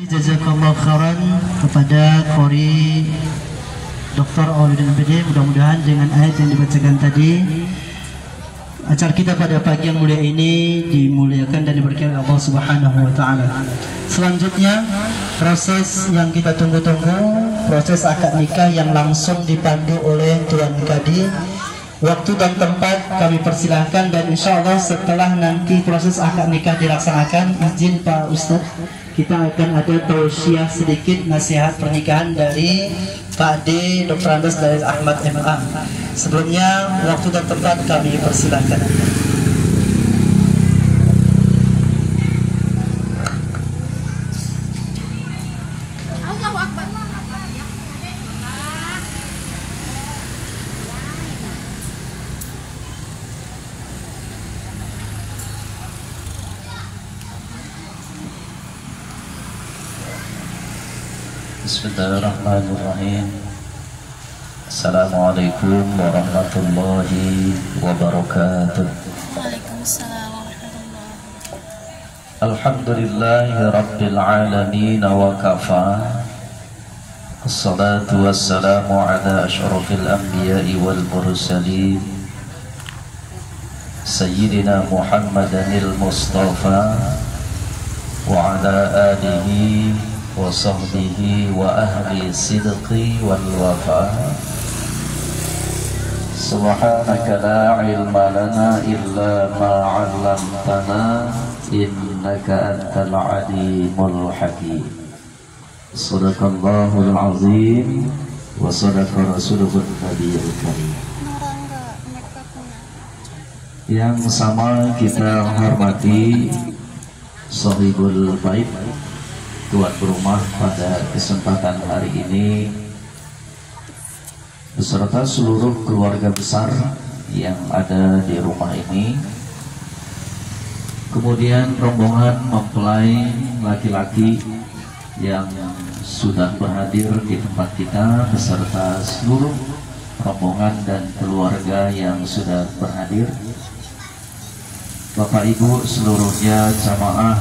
Jazakallah khairan kepada Qori Dr. Awaludin PD. Mudah-mudahan dengan ayat yang dibacakan tadi acara kita pada pagi yang mulia ini dimuliakan dan diberkahi Allah Subhanahu wa taala. Selanjutnya proses yang kita tunggu-tunggu, proses akad nikah yang langsung dipandu oleh Tuan Kadi. Waktu dan tempat kami persilahkan, dan insya Allah setelah nanti proses akad nikah dilaksanakan, izin Pak Ustadz, kita akan ada tausiah sedikit nasihat pernikahan dari Pak D. Dr. Andes dari Ahmad MA. Sebelumnya waktu dan tempat kami persilahkan. Bismillahirrahmanirrahim. Assalamualaikum warahmatullahi wabarakatuh. Waalaikumsalam warahmatullahi wabarakatuh. Alhamdulillahi rabbil alamin wa kafa. Assalatu wassalamu ala asyrafil anbiya'i wal mursalin Sayyidina Muhammadanil Mustafa wa ala alihi wa sahbihi wa ahli sidqi wal wafa. Subhanaka la ilma lana illa ma 'allamtana innaka antal alimul hakim. Sadaqallahul azim wa sadaqa rasuluhun nabiyul karim. Yang sama kita hormati sahibul bait, tuan rumah pada kesempatan hari ini beserta seluruh keluarga besar yang ada di rumah ini, kemudian rombongan mempelai laki-laki yang sudah berhadir di tempat kita beserta seluruh rombongan dan keluarga yang sudah berhadir, Bapak Ibu seluruhnya jamaah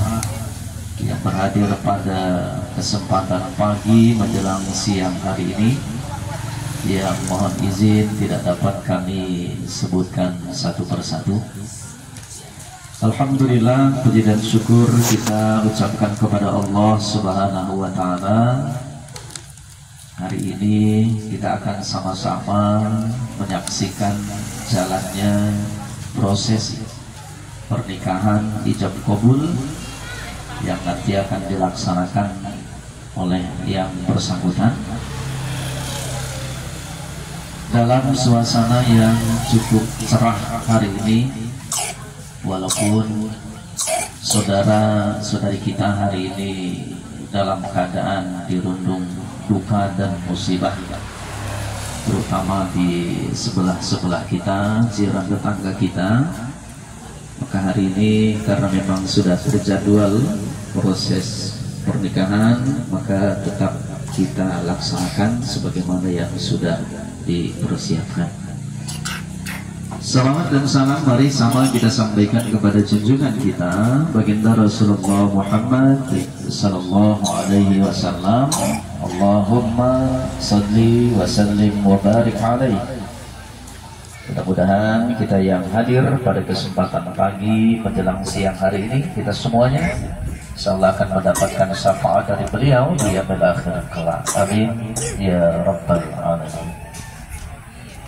yang berhadir pada kesempatan pagi menjelang siang hari ini, yang mohon izin tidak dapat kami sebutkan satu persatu. Alhamdulillah, puji dan syukur kita ucapkan kepada Allah Subhanahu wa taala. Hari ini kita akan sama-sama menyaksikan jalannya proses pernikahan ijab kabul yang nanti akan dilaksanakan oleh yang bersangkutan dalam suasana yang cukup cerah hari ini, walaupun saudara-saudari kita hari ini dalam keadaan dirundung duka dan musibah, terutama di sebelah-sebelah kita, jiran tetangga kita. Maka hari ini karena memang sudah terjadwal proses pernikahan, maka tetap kita laksanakan sebagaimana yang sudah dipersiapkan. Salawat dan salam mari sama kita sampaikan kepada junjungan kita baginda Rasulullah Muhammad sallallahu alaihi wasallam. Allahumma salli wa sallim wa barik alaihi. Mudah-mudahan kita yang hadir pada kesempatan pagi menjelang siang hari ini, kita semuanya insyaallah akan mendapatkan syafaat dari beliau di yaumil akhir kelak. Amin ya rabbal alamin.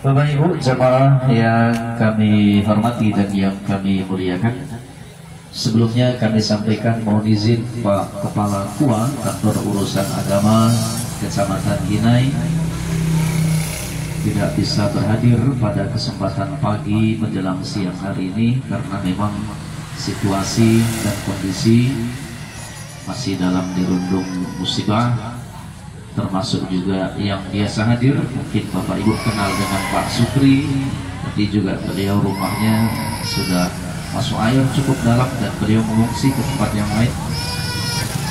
Bapak Ibu jemaah yang kami hormati dan yang kami muliakan, sebelumnya kami sampaikan mohon izin Pak Kepala KUA Kantor Urusan Agama Kecamatan Hinai tidak bisa berhadir pada kesempatan pagi menjelang siang hari ini karena memang situasi dan kondisi masih dalam dirundung musibah, termasuk juga yang biasa hadir mungkin Bapak Ibu kenal dengan Pak Sukri, tapi juga beliau rumahnya sudah masuk air cukup dalam dan beliau mengungsi ke tempat yang lain.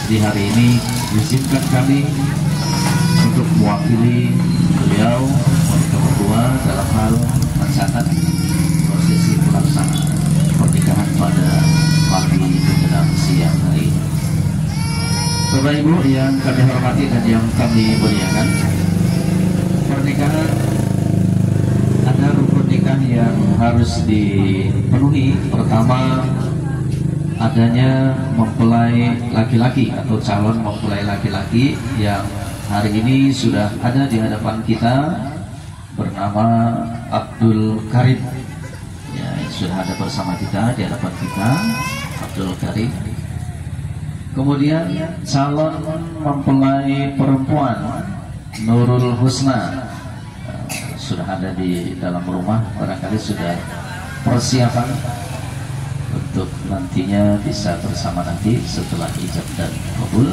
Jadi hari ini izinkan kami untuk mewakili beliau berdua dalam hal mencatat prosesi pelaksanaan pernikahan pada pagi menjelang siang hari ini. Bapak Ibu yang kami hormati dan yang kami muliakan, pernikahan ada rukun nikah yang harus dipenuhi. Pertama, adanya mempelai laki-laki atau calon mempelai laki-laki yang hari ini sudah ada di hadapan kita, bernama Abdul Karim. Ya, sudah ada bersama kita di hadapan kita, Abdul Karim. Kemudian calon mempelai perempuan Nurul Husna sudah ada di dalam rumah, barangkali sudah persiapan untuk nantinya bisa bersama nanti setelah ijab dan kabul.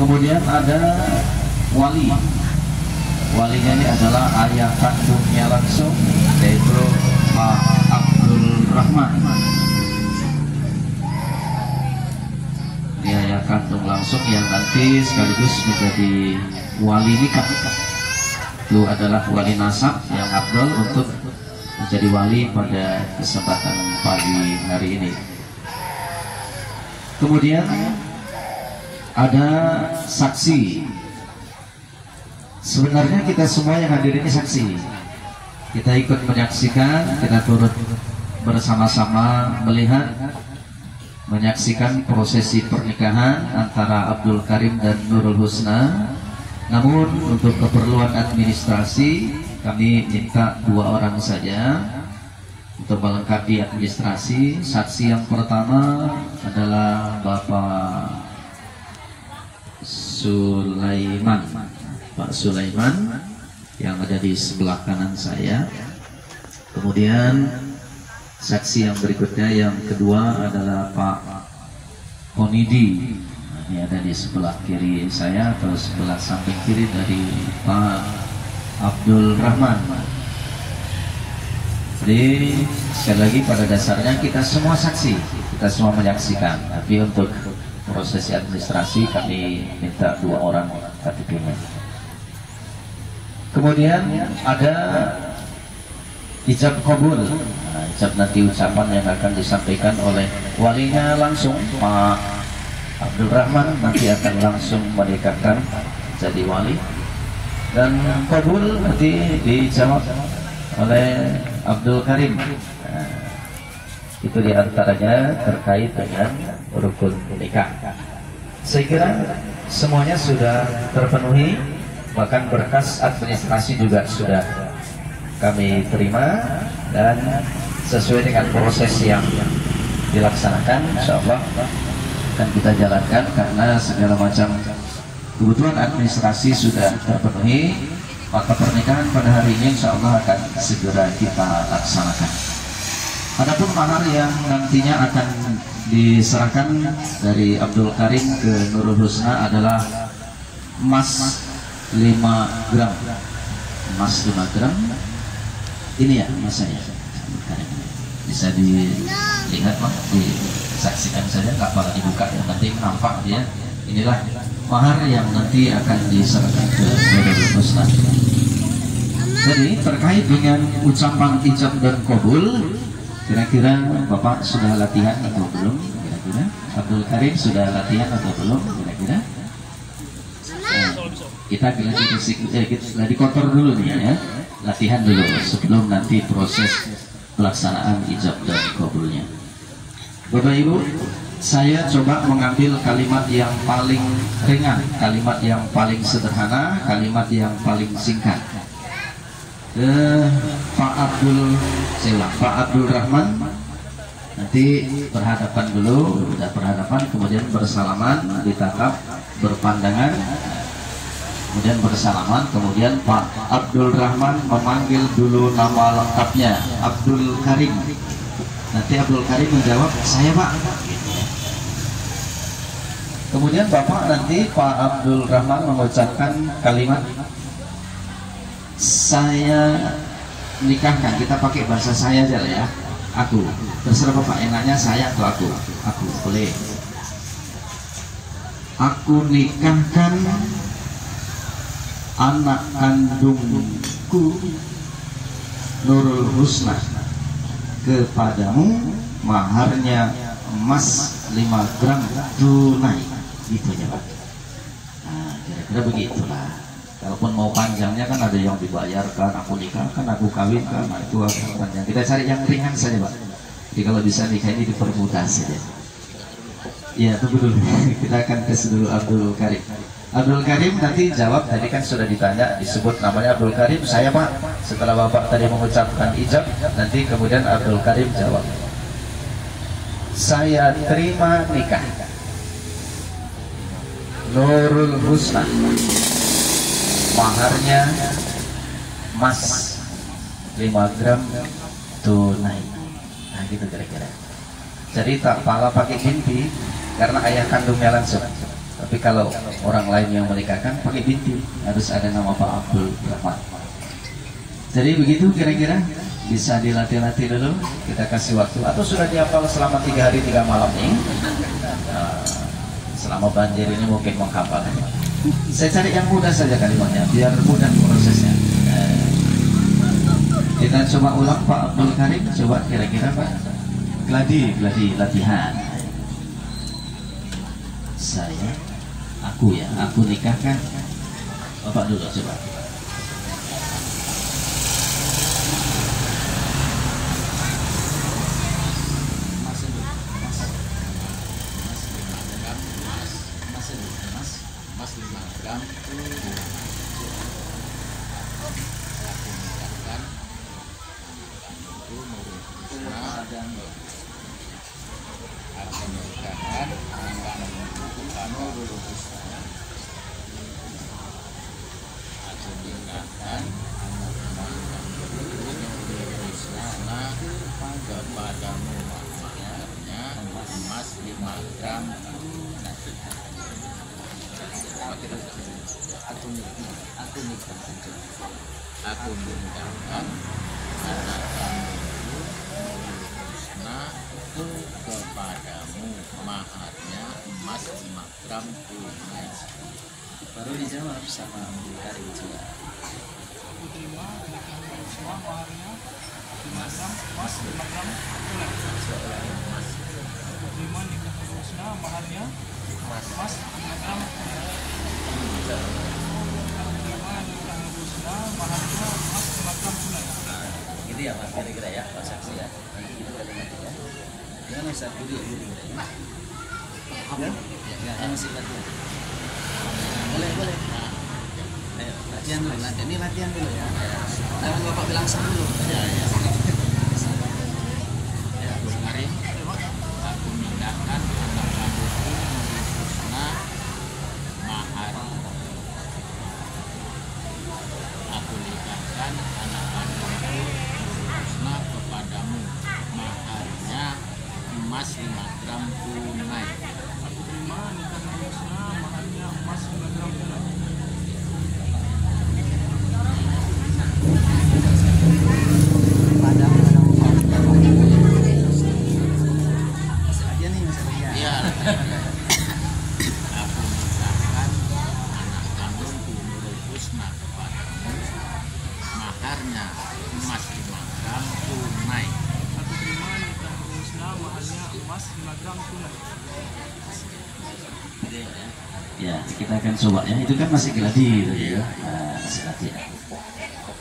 Kemudian ada wali. Walinya ini adalah ayah kandungnya langsung, yaitu Pak Abdul Rahman. Dia ayah kandung langsung yang nanti sekaligus menjadi wali nikah. Itu adalah wali nasab yang Abdul untuk menjadi wali pada kesempatan pagi hari ini. Kemudian ada saksi. Sebenarnya kita semua yang hadir ini saksi. Kita ikut menyaksikan, kita turut bersama-sama melihat, menyaksikan prosesi pernikahan antara Abdul Karim dan Nurul Husna. Namun untuk keperluan administrasi kami minta 2 orang saja untuk melengkapi administrasi. Saksi yang pertama adalah Bapak Sulaiman, Pak Sulaiman yang ada di sebelah kanan saya. Kemudian saksi yang berikutnya yang kedua adalah Pak Konidi. Ini ada di sebelah kiri saya atau sebelah samping kiri dari Pak Abdul Rahman. Jadi sekali lagi pada dasarnya kita semua saksi, kita semua menyaksikan. Tapi untuk prosesi administrasi kami minta 2 orang KTP-nya. Kemudian ada ijab kabul. Nah, ijab nanti ucapan yang akan disampaikan oleh walinya langsung Pak Abdul Rahman, nanti akan langsung menikahkan jadi wali, dan kabul nanti dijawab oleh Abdul Karim. Nah, itu diantaranya terkait dengan rukun nikah. Saya kira semuanya sudah terpenuhi, bahkan berkas administrasi juga sudah kami terima, dan sesuai dengan proses yang dilaksanakan, insya Allah akan kita jalankan karena segala macam kebutuhan administrasi sudah terpenuhi. Maka pernikahan pada hari ini insya Allah akan segera kita laksanakan. Adapun mahar yang nantinya akan diserahkan dari Abdul Karim ke Nurul Husna adalah emas 5 gram. Emas 5 gram. Ini ya emasnya. Bisa dilihat Pak, disaksikan saja, nggak apa dibuka ya, nanti nampak dia. Inilah mahar yang nanti akan diserahkan ke Nurul Husna. Jadi terkait dengan ucapan ijab dan kabul, kira-kira Bapak sudah latihan atau belum? Kira-kira Abdul Karim sudah latihan atau belum? Kira-kira kita lagi kotor dulu nih ya, latihan dulu sebelum nanti proses pelaksanaan ijab dan kabulnya. Bapak Ibu, saya coba mengambil kalimat yang paling ringan, kalimat yang paling sederhana, kalimat yang paling singkat. Pak Abdul Rahman nanti berhadapan dulu, sudah berhadapan, kemudian bersalaman, ditatap, berpandangan, kemudian bersalaman, kemudian Pak Abdul Rahman memanggil dulu nama lengkapnya, Abdul Karim. Nanti Abdul Karim menjawab, saya Pak. Kemudian Bapak nanti Pak Abdul Rahman mengucapkan kalimat, saya nikahkan, kita pakai bahasa saya aja lah ya, aku, terserah Bapak enaknya saya atau aku boleh. Aku nikahkan anak kandungku Nurul Husna kepadamu, maharnya emas 5 gram tunai. gitu ya Pak. Nah, kira-kira begitulah. Kalaupun mau panjangnya kan ada yang dibayarkan, aku nikahkan, aku kawinkan, nah itu panjang. Kita cari yang ringan saja Pak. Jadi kalau bisa nikah ini dipermudah saja. Ya tunggu dulu. Kita akan tes dulu Abdul Karim. Abdul Karim nanti jawab, tadi kan sudah ditanya, disebut namanya Abdul Karim, saya Pak. Setelah Bapak tadi mengucapkan ijab, nanti kemudian Abdul Karim jawab, saya terima nikah Nurul Husna, maharnya emas 5 gram tunai. Nah gitu kira-kira. Jadi tak pala pakai binti karena ayah kandungnya langsung. Tapi kalau orang lain yang menikahkan pakai binti, harus ada nama Pak Abdul Rahman. Jadi begitu kira-kira, bisa dilatih-latih dulu. Kita kasih waktu, atau sudah dihafal selama 3 hari 3 malam ini. Selama banjir ini mungkin menghafal. Saya cari yang mudah saja kalimatnya, biar mudah prosesnya. Kita coba ulang Pak Abdul Karim, coba kira-kira Pak. Gladi latihan. Aku nikahkan. Bapak dulu coba. Kepadamu maharnya emas 5 gram. Aku nikahkan anak kandungku Husna kepadamu, maharnya emas 5 gram tunai. Baru dijawab sama Abdul Karim juga. Gitu ya Mas, kira-kira ya Pak Saksi ya. Gitu kalimatnya ya. Jangan usah dulu ya. Ya, masih latihan. Boleh. Ayo, latihan dulu. Ini latihan dulu ya. Jangan Bapak bilang sah dulu. Ya. Karim, aku nikahkan anak kandungku Husna mahar. Aku nikahkan anak kandungku Husna kepadamu, maharnya emas 5 gram tunai. Aku terima nikah Husna, maharnya emas 5 gram tunai. Iya. Aku nikahkan anak kandungku Nurul Husna kepadamu, maharnya emas 5 gram tunai. Aku terima nikah Nurul Husna, maharnya emas 5 gram tunai. Ya, kita akan coba ya. Itu kan masih gladi tadi ya. Nah, masih latihan.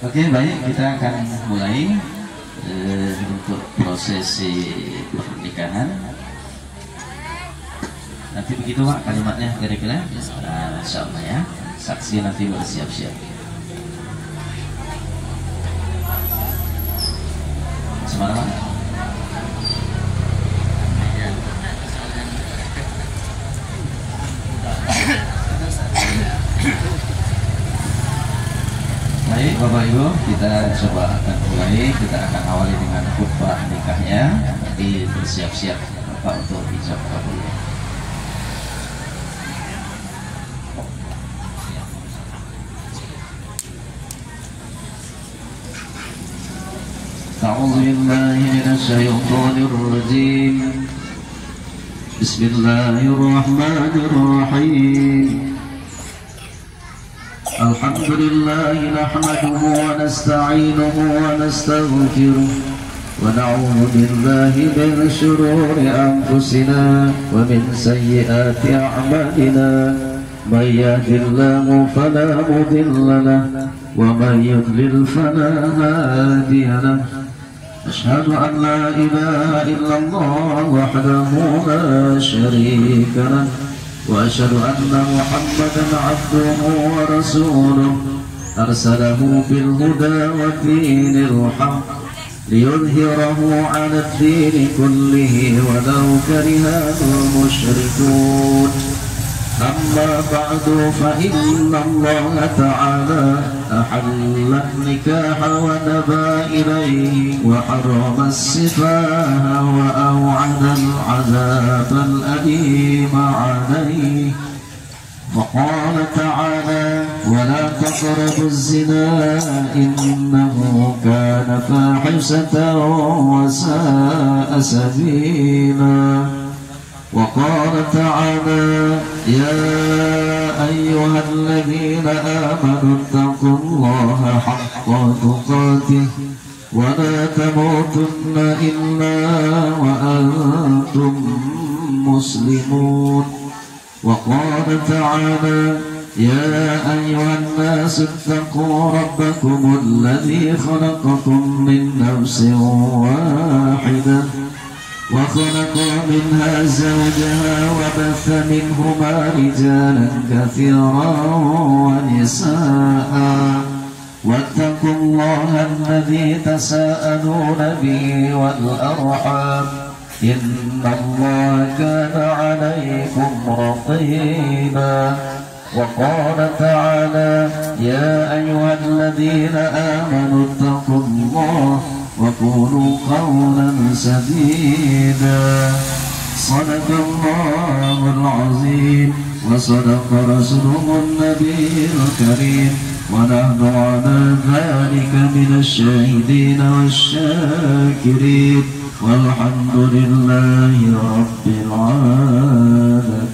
Oke, baik, kita akan mulai untuk prosesi pernikahan. Nanti begitu Pak kalimatnya kira-kira. Nah, insya Allah ya. Saksi nanti bersiap-siap. Semangat Pak. Baik Bapak Ibu, kita coba akan mulai. Kita akan awali dengan khutbah nikahnya. Nanti bersiap-siap Bapak untuk ijab kabul. أعوذ بالله من الشيطان الرجيم. بسم الله الرحمن الرحيم. الحمد لله نحمده ونستعينه ونستغفره ونعوذ بالله من شرور أنفسنا ومن سيئات أعمالنا من يهد الله فلا مضل له ومن يضلل فلا هادي له أشهد أن لا إله إلا الله وحده لا شريك له وأشهد أن محمدا عبده ورسوله أرسله بالهدى ودين الحق ليظهره على الدين كله ولو كره المشركون أما بعد فإن الله تعالى أحل النكاح ونبى إليه وحرم السفاح وأوعد العذاب الأليم عليه وقال تعالى ولا تقربوا الزنا إنه كان فاحشة وساء سبيلا وقال تعالى يا أيها الذين آمنوا اتقوا الله حق تقاته ولا تموتن إلا وأنتم مسلمون وقال تعالى يا أيها الناس اتقوا ربكم الذي خلقكم من نفس واحدة وخلق منها زوجها وبث منهما رجالا كثيرا ونساء واتقوا الله الذي تساءلون به والأرحام إن الله كان عليكم رقيبا وقال تعالى يا أيها الذين آمنوا اتقوا الله وقولوا قولا سديدا صدق الله العظيم وصدق رسوله النبي الكريم ونحن على ذلك من الشاهدين والشاكرين والحمد لله رب العالمين.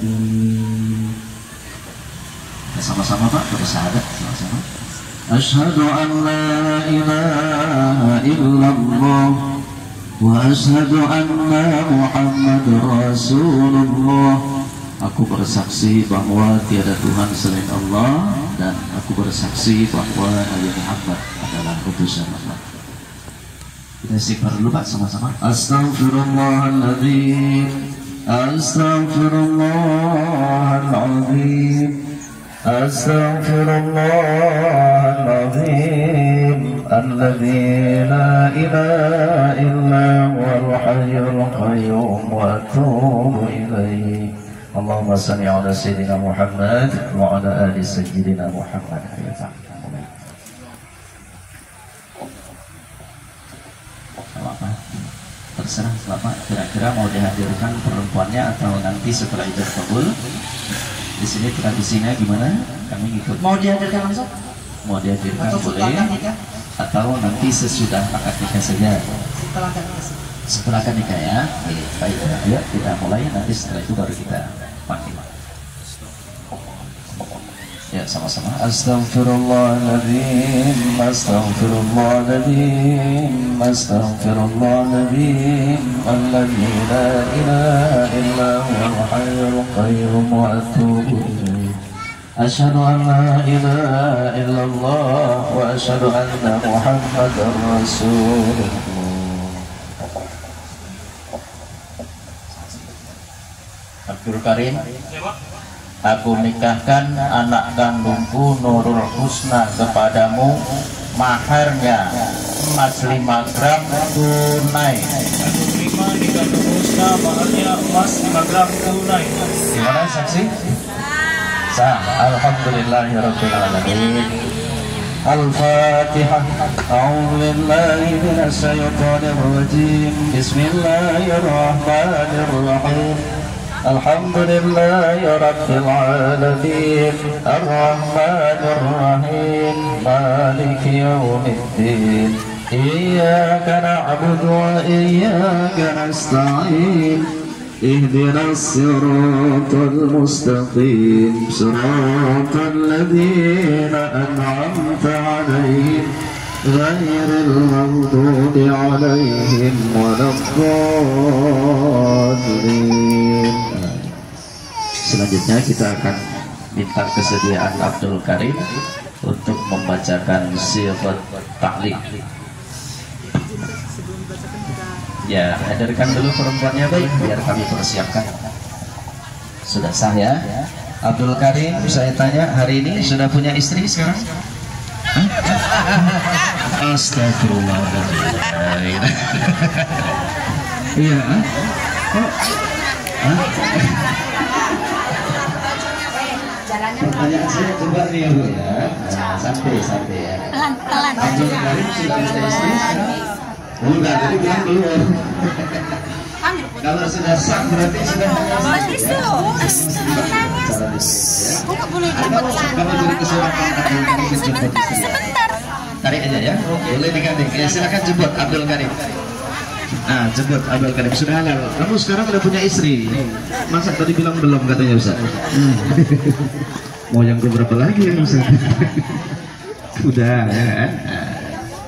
Sama-sama Pak, bersyahadat sama-sama. Asyhadu an la ilaha illallah wa asyhadu anna Muhammadar Rasulullah. Aku bersaksi bahwa tiada Tuhan selain Allah dan aku bersaksi bahwa Nabi Muhammad adalah utusan Allah. Kita istighfar dulu Pak sama-sama. Astaghfirullahaladzim, astaghfirullahaladzim, astaghfirullahaladzim, alladzi la ilaha illa huwal hayyul qayyum wa atubu ilaihi. Allahumma salli ala sayyidina Muhammad wa ala ali sayyidina Muhammad. Terserah Bapak, kira-kira mau dihadirkan perempuannya atau nanti setelah ijab kabul. Di sini tradisinya gimana? Kami ikut. Mau dihadirkan langsung? Mau dihadirkan atau boleh, atau nanti sesudah akad nikah saja. Setelah akad nikah ya. Baik, ya kita mulai, nanti setelah itu baru kita panggil. Ya sama-sama. Astaghfirullahaladzim, astaghfirullahaladzim, astaghfirullahaladzim, alladzi la ilaha illa huwal hayyul qayyum wa atubu ilaih. Asyhadu an la ilaha illallah wa asyhadu anna Muhammadar Rasulullah. Abdul Karim, aku nikahkan anak kandungku Nurul Husna kepadamu, maharnya emas 5 gram tunai. Aku terima nikah Nurul Husna, maharnya emas 5 gram tunai. Gimana saksi? Sah. Alhamdulillahirabbil alamin. Al-Fatihah. A'udzu billahi minasy syaithanir rajim. Bismillahirrahmanirrahim. Alhamdulillahi rabbil alamin, ar-rahmanir rahim, maliki yaumiddin. Iyyaka na'budu wa iyyaka nasta'in. Ihdinas siratal mustaqim, siratal ladzina an'amta 'alaihim غير المغضوب عليهم ولا الضالين. Selanjutnya kita akan minta kesediaan Abdul Karim untuk membacakan sifat ta'liq. Ya, hadirkan dulu perempuannya baik biar kami persiapkan. Sudah sah ya? Abdul Karim, saya tanya, hari ini sudah punya istri sekarang? Astagfirullahaladzim. Iya. Pertanyaan saya coba nih Bu ya. Santai ya. Pelan-pelan. Abdul Karim sudah punya istri sekarang? Udah, jadi bilang belum. Kalau sudah sah berarti sudah punya istri. Aku nggak boleh dapat sebentar. Tarik aja ya. Boleh digandeng. Ya, silakan jemput Abdul Karim. Nah, jemput Abdul Karim sudah halal. Kamu sekarang udah punya istri. Masa tadi bilang belum katanya Ustaz? Mau yang berapa lagi ya Ustaz? Udah ya.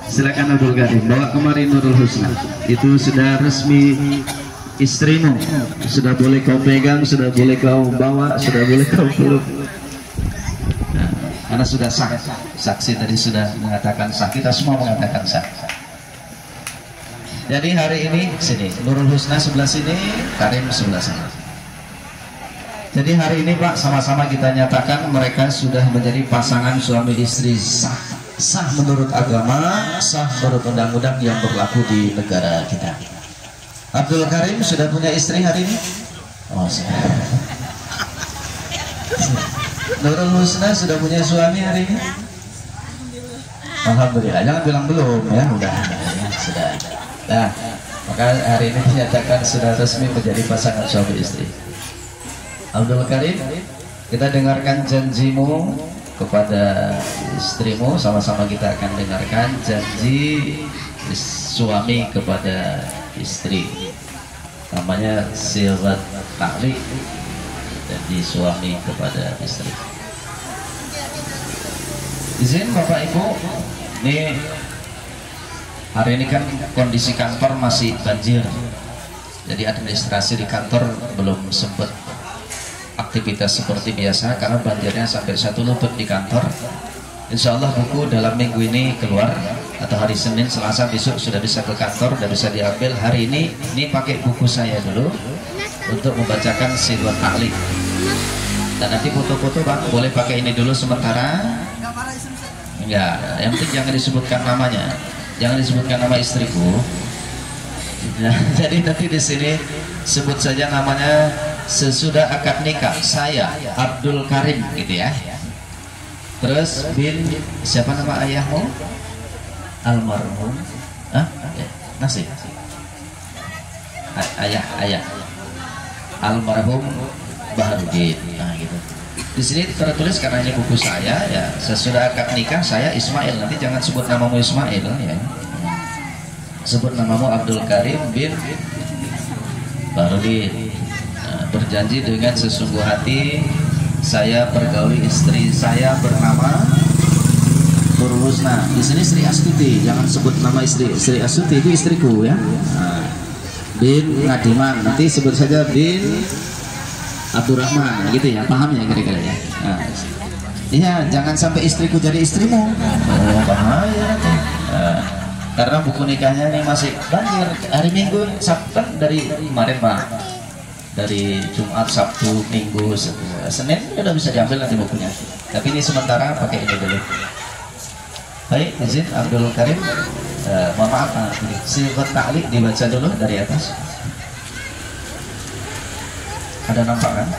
Silakan Abdul Karim bawa kemari Nurul Husna. Itu sudah resmi istrimu. Sudah boleh kau pegang, sudah boleh kau bawa, sudah boleh kau peluk. Nah, karena sudah sah. Saksi tadi sudah mengatakan sah. Kita semua mengatakan sah. Jadi hari ini sini Nurul Husna sebelah sini, Karim sebelah sana. Jadi hari ini Pak sama-sama kita nyatakan mereka sudah menjadi pasangan suami istri sah. Sah menurut agama, sah menurut undang-undang yang berlaku di negara kita. Abdul Karim sudah punya istri hari ini? Oh, sudah. Nurul Husna sudah punya suami hari ini? Alhamdulillah. Jangan bilang belum ya, udah ya, sudah. Nah, maka hari ini dinyatakan sudah resmi menjadi pasangan suami istri. Abdul Karim, kita dengarkan janjimu kepada istrimu, sama-sama kita akan dengarkan janji suami kepada istri. Namanya sifat ta'liq, janji suami kepada istri. Izin Bapak Ibu, ini hari ini kan kondisi kantor masih banjir, jadi administrasi di kantor belum sempat aktivitas seperti biasa karena banjirnya sampai 1 lutut di kantor. Insya Allah buku dalam minggu ini keluar atau hari Senin, Selasa besok sudah bisa ke kantor dan bisa diambil. Hari ini pakai buku saya dulu untuk membacakan sifat ta'liq. Dan nanti foto-foto Bang boleh pakai ini dulu sementara. Enggak, yang penting jangan disebutkan namanya, jangan disebutkan nama istriku. Nah, jadi nanti di sini sebut saja namanya sesudah akad nikah saya Abdul Karim gitu ya. Terus bin siapa nama ayahmu? Almarhum. Ya, Nasib. Ayah. Almarhum Baharudin. Nah gitu. Di sini tertulis karena ini buku saya ya. Sesudah akad nikah saya Ismail. Nanti jangan sebut namamu Ismail ya. Sebut namamu Abdul Karim bin Baharudin. Berjanji dengan sesungguh hati saya pergauli istri saya bernama Nurul Husna. Di sini Sri Astuti, jangan sebut nama istri. Sri Astuti itu istriku ya. Bin Ngadiman, nanti sebut saja bin Abdurrahman, gitu ya, paham ya kira-kira ya. Iya, jangan sampai istriku jadi istrimu. Bahaya nanti. Karena buku nikahnya ini masih banjir. Hari Minggu, Sabtu dari kemarin Pak. Dari Jumat, Sabtu, Minggu, Senin udah bisa diambil nanti bukunya. Tapi ini sementara pakai ini dulu. Baik, izin Abdul Karim. Mohon maaf, sifat ta'liq dibaca dulu dari atas. Ada nampak kan?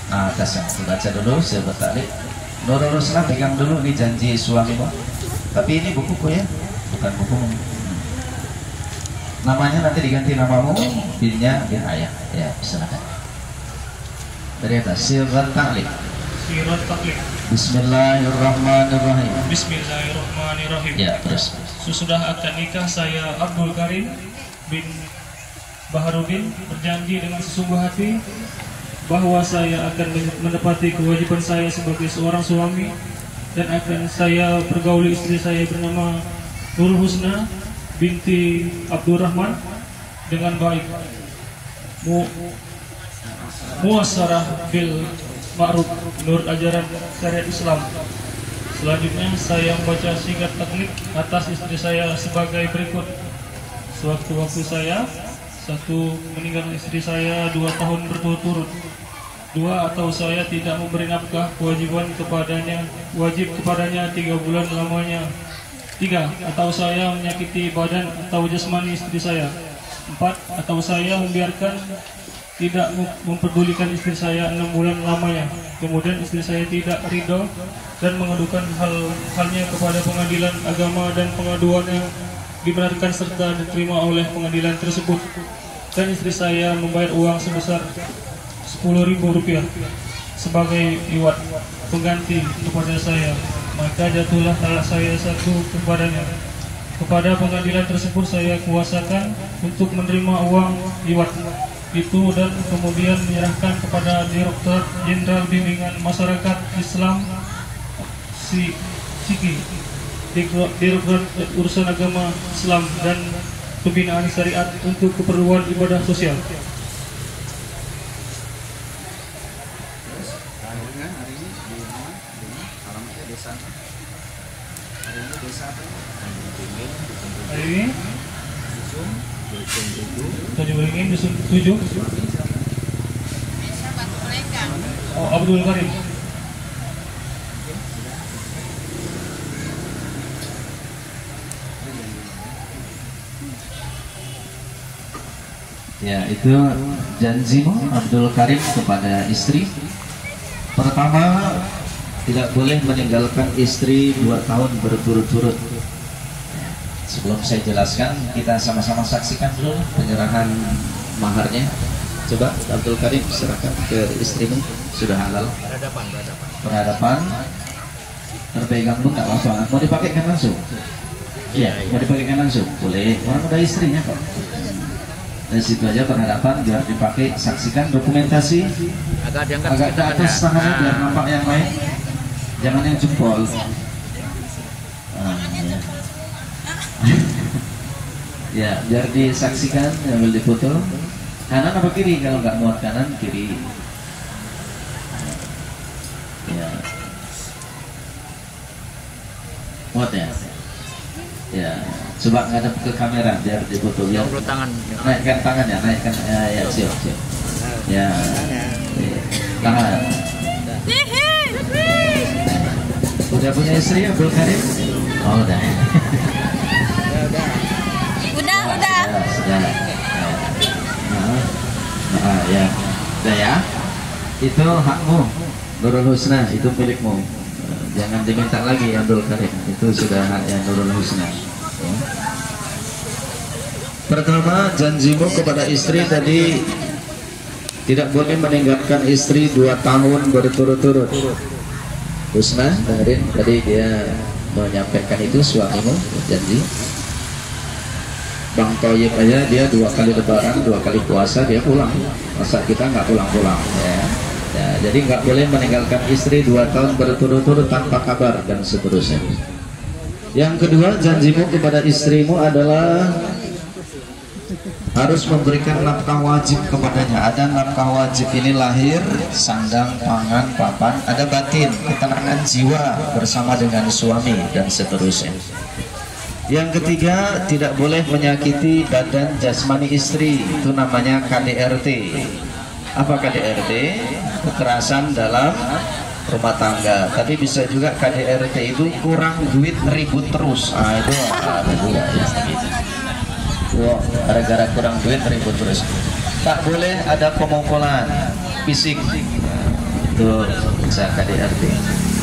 Nah, atasnya dibaca dulu sifat ta'liq. Nurul Husna pegang dulu ini janji suamimu. Tapi ini bukuku ya, bukan bukumu. Namanya nanti diganti namamu, binnya bin ayah. Ya, silakan. Dari atas, sifat ta'liq. Sifat ta'liq. Bismillahirrahmanirrahim. Bismillahirrahmanirrahim. Ya, terus. Sesudah akad nikah saya Abdul Karim bin Baharudin berjanji dengan sesungguh hati bahwa saya akan menepati kewajiban saya sebagai seorang suami dan akan saya pergauli istri saya bernama Nurul Husna binti Abdurrahman dengan baik, muasarah bil ma'ruf menurut ajaran syariat Islam. Selanjutnya saya membaca singkat taklid atas istri saya sebagai berikut. Sewaktu-waktu saya, 1. meninggal istri saya 2 tahun berturut-turut. 2. Atau saya tidak memberi nafkah kewajiban kepadanya, wajib kepadanya 3 bulan lamanya. 3. Atau saya menyakiti badan atau jasmani istri saya. 4. Atau saya membiarkan tidak memperdulikan istri saya 6 bulan lamanya. Kemudian istri saya tidak ridho dan mengadukan halnya kepada pengadilan agama dan pengaduannya dibenarkan serta diterima oleh pengadilan tersebut, dan istri saya membayar uang sebesar Rp10.000 sebagai iwat pengganti kepada saya. Maka jatuhlah hak saya 1 kepadanya. Kepada pengadilan tersebut saya kuasakan untuk menerima uang iwat itu dan kemudian menyerahkan kepada Direktorat Jenderal Bimbingan Masyarakat Islam SIKI, Direktorat Urusan Agama Islam dan Pembinaan Syariat untuk keperluan ibadah sosial. Hari ini Tanjung Beringin Dusun 7. Oh, Abdul Karim. Ya, itu janjimu Abdul Karim kepada istri. Pertama, tidak boleh meninggalkan istri 2 tahun berturut-turut. Sebelum saya jelaskan, kita sama-sama saksikan dulu penyerahan maharnya. Coba Abdul Karim serahkan ke istrimu, sudah halal. Berhadapan. Terpegang pun nggak langsung. Mau dipakaikan langsung? Iya, mau dipakaikan langsung. Boleh. Orang udah istrinya kok. Dari situ aja berhadapan, biar dipakai. Saksikan dokumentasi. Agak ke atas tangannya biar nampak yang lain. Jangan yang jempol. Ya, biar disaksikan, ambil difoto. Kanan apa kiri? Kalau nggak muat kanan, kiri. Ya, muat ya. Ya, coba ngadep ke kamera biar difoto. Ya, naikkan tangan ya, naikkan. Ya, siap. Ya, tangan. Udah punya istri Abdul Karim? Oh, udah. Udah. Sudah. Ya. Udah ya. Itu hakmu, Nurul Husna, itu milikmu. Jangan diminta lagi Abdul Karim. Itu sudah haknya Nurul Husna. Ya. Pertama, janjimu kepada istri tadi tidak boleh meninggalkan istri 2 tahun berturut-turut. Husna, dengerin tadi dia menyampaikan itu, suamimu janji. Bang Toyib aja dia 2 kali lebaran, 2 kali puasa dia pulang. Masa kita nggak pulang-pulang ya. Ya, jadi nggak boleh meninggalkan istri 2 tahun berturut-turut tanpa kabar dan seterusnya. Yang kedua, janjimu kepada istrimu adalah harus memberikan nafkah wajib kepadanya. Ada nafkah wajib ini lahir, sandang, pangan, papan, ada batin, ketenangan jiwa bersama dengan suami dan seterusnya. Yang ketiga, tidak boleh menyakiti badan jasmani istri, itu namanya KDRT. Apa KDRT? Kekerasan dalam rumah tangga. Tapi bisa juga KDRT itu kurang duit ribut terus. Itu ada juga ya. Wah, gara-gara kurang duit ribut terus. Tak boleh ada pemukulan fisik. Itu bisa KDRT.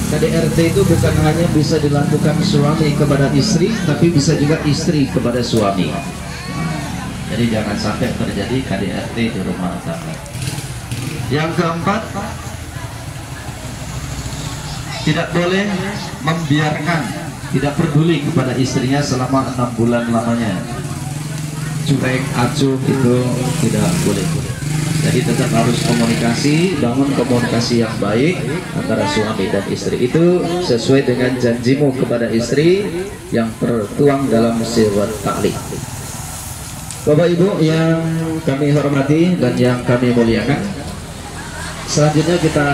KDRT itu bukan hanya bisa dilakukan suami kepada istri, tapi bisa juga istri kepada suami. Jadi jangan sampai terjadi KDRT di rumah tangga. Yang keempat, tidak boleh membiarkan, tidak peduli kepada istrinya selama 6 bulan lamanya. Cuek, acuh itu tidak boleh. Jadi tetap harus komunikasi, bangun komunikasi yang baik antara suami dan istri. Itu sesuai dengan janjimu kepada istri yang tertuang dalam surat Taklid. Bapak Ibu yang kami hormati dan yang kami muliakan, selanjutnya kita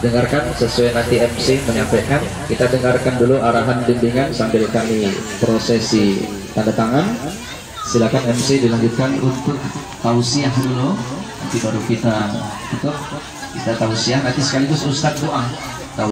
dengarkan sesuai nanti MC menyampaikan. Kita dengarkan dulu arahan bimbingan sambil kami prosesi tanda tangan. Silakan MC dilanjutkan untuk tausiah dulu, nanti baru kita tutup. Kita tausiah, nanti sekaligus Ustadz doa.